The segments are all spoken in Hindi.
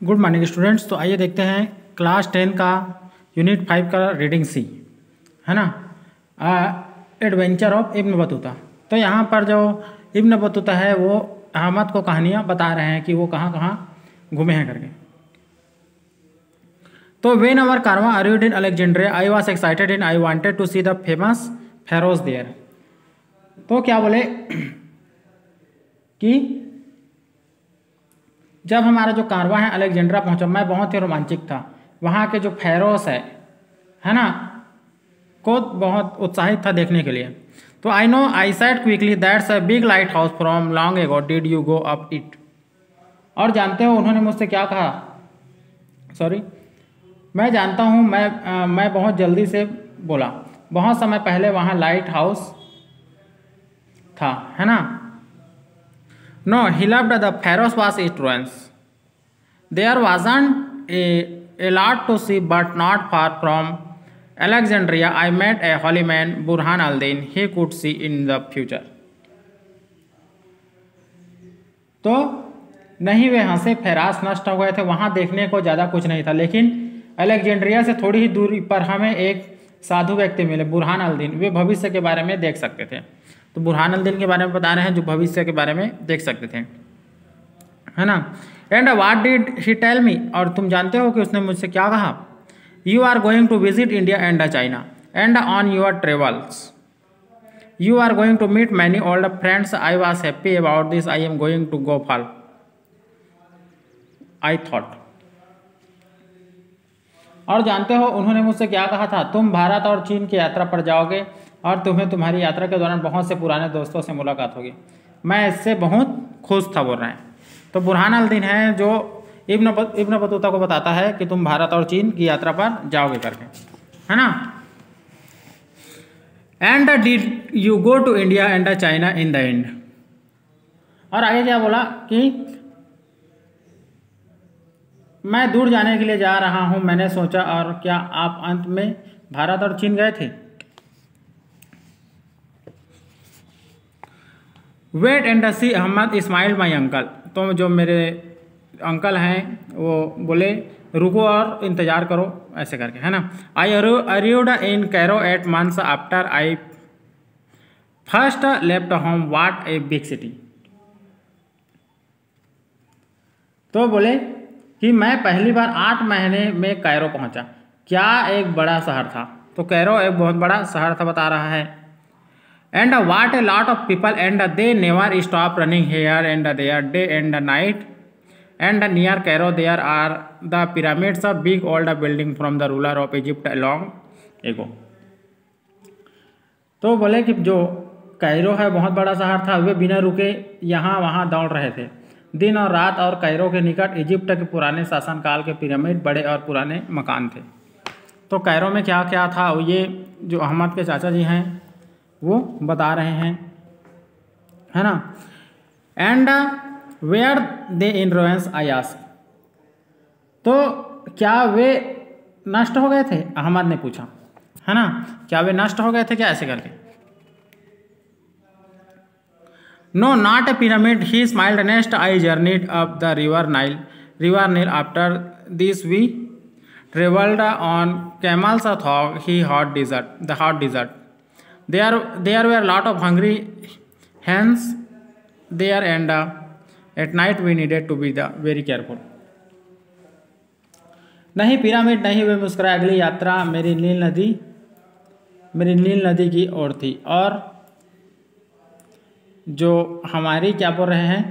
Good morning students. तो आइए देखते हैं क्लास 10 का यूनिट 5 का रीडिंग सी, है ना, एडवेंचर ऑफ इब्न बतूता। तो यहाँ पर जो इब्न बतूता है वो अहमद को कहानियाँ बता रहे हैं कि वो कहाँ कहाँ घूमे हैं करके। तो when our caravan arrived in Alexandria I was excited in I wanted to see the famous pharaohs there. तो क्या बोले कि जब हमारा जो कारवा है अलेक्जेंड्रा पहुंचा, मैं बहुत ही रोमांचित था। वहाँ के जो फेरोस है ना, को बहुत उत्साहित था देखने के लिए। तो I know I said quickly that's a big light house from long ago, did you go up it. और जानते हो उन्होंने मुझसे क्या कहा, सॉरी मैं जानता हूँ, मैं बहुत जल्दी से बोला, बहुत समय पहले वहाँ लाइट हाउस था, है ना। No, he loved the Pharos was its ruins. There wasn't a lot to see, but not far from Alexandria, I met a holy man, Burhan al-Din. He could see in the future. तो नहीं वे हंसे, फेरास नष्ट हो गए थे, वहाँ देखने को ज़्यादा कुछ नहीं था, लेकिन अलेक्जेंड्रिया से थोड़ी ही दूरी पर हमें एक साधु व्यक्ति मिले, बुरहान अल-दीन। वे भविष्य के बारे में देख सकते थे। तो बुरहान अल-दीन के बारे में बता रहे हैं जो भविष्य के बारे में देख सकते थे, है ना। And what did he tell me, और तुम जानते हो कि उसने मुझसे क्या कहा। You are going to visit India and China and on your travels you are going to meet many old friends. I was happy about this, I am going to go fall I thought. और जानते हो उन्होंने मुझसे क्या कहा था, तुम भारत और चीन की यात्रा पर जाओगे और तुम्हें तुम्हारी यात्रा के दौरान बहुत से पुराने दोस्तों से मुलाकात होगी। मैं इससे बहुत खुश था, बोल रहे हैं। तो बुरहान अल-दीन है जो इब्न बतूता को बताता है कि तुम भारत और चीन की यात्रा पर जाओगे करके, है ना। And did you go to India and China in the end. और आगे क्या बोला कि मैं दूर जाने के लिए जा रहा हूं, मैंने सोचा, और क्या आप अंत में भारत और चीन गए थे। Wait and see Ahmed smiled my uncle. तो जो मेरे अंकल हैं वो बोले रुको और इंतज़ार करो, ऐसे करके, है ना। I arrived in Cairo eight months after I first left home, what a big city. तो बोले कि मैं पहली बार 8 महीने में कैरो पहुंचा, क्या एक बड़ा शहर था। तो कैरो एक बहुत बड़ा शहर था, बता रहा है। And what a lot of people, and they never stop running here and there, day and night. And near Cairo there are the pyramids, a big old building from the ruler of Egypt long ago. तो बोले कि जो कैरो है बहुत बड़ा शहर था, वे बिना रुके यहाँ वहाँ दौड़ रहे थे दिन और रात, और कैरो के निकट इजिप्ट के पुराने शासनकाल के पिरामिड, बड़े और पुराने मकान थे। तो कैरो में क्या क्या था, ये जो अहमद के चाचा जी हैं वो बता रहे हैं, है ना। And were they in ruins I asked. तो क्या वे नष्ट हो गए थे, अहमद ने पूछा, है ना, क्या वे नष्ट हो गए थे क्या, ऐसे करके। No not a pyramid, he smiled, next I journeyed up the river Nile after this we travelled on camels though he hot desert. There were a lot of hungry hens there, and at night we needed to be very careful. नहीं पिरामिड नहीं, वे मुस्कुराए। अगली यात्रा मेरी नील नदी की ओर थी, और जो हमारी क्या बोल रहे हैं,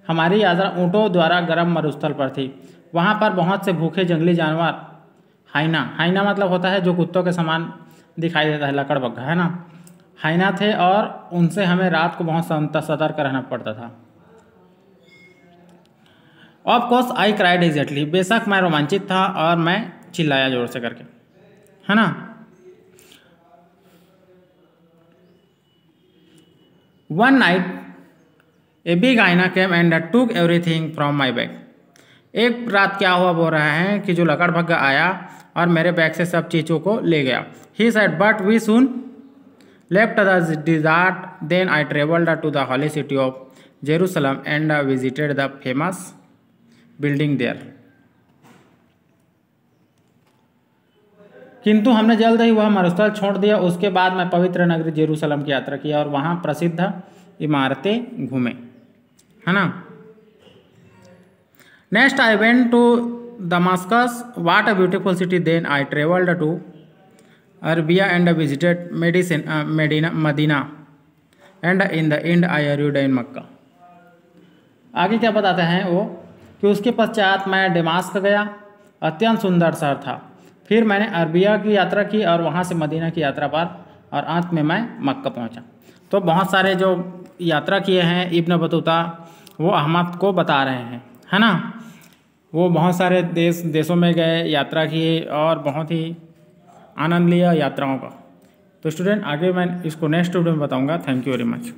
हमारी यात्रा ऊँटों द्वारा गर्म मरुस्थल पर थी। वहाँ पर बहुत से भूखे जंगली जानवर, हाइना मतलब होता है जो कुत्तों के समान दिखाई देता है, लकड़बग्घा, है ना, हाइना थे, और उनसे हमें रात को बहुत सतर्क रहना पड़ता था। Of course I cried exactly, बेशक मैं रोमांचित था और मैं चिल्लाया जोर से करके, है ना। One night a big hyena came and took everything from my bag. एक रात क्या हुआ, बोल रहा है कि जो लकड़बग्घा आया और मेरे बैग से सब चीज़ों को ले गया। He said, but we soon left the desert. Then I traveled to the holy city of Jerusalem and visited the famous building there. किंतु हमने जल्द ही वह मरुस्थल छोड़ दिया। उसके बाद मैं पवित्र नगरी जेरूसलम की यात्रा की और वहाँ प्रसिद्ध इमारतें घूमे, है ना। Next I went to Damascus, what a beautiful city. Then I travelled to Arabia and visited Medina and in the end I arrived in Mecca. आगे क्या बताते हैं वो कि उसके पश्चात मैं दमास्क गया, अत्यंत सुंदर शहर था। फिर मैंने अरबिया की यात्रा की और वहाँ से मदीना की यात्रा पर, और अंत में मैं मक्का पहुँचा। तो बहुत सारे जो यात्रा किए हैं इब्न बतूता वो अहमद को बता रहे हैं, है ना। वो बहुत सारे देशों में गए, यात्रा किए और बहुत ही आनंद लिया यात्राओं का। तो स्टूडेंट आगे मैं इसको नेक्स्ट वीडियो में बताऊंगा। Thank you very much.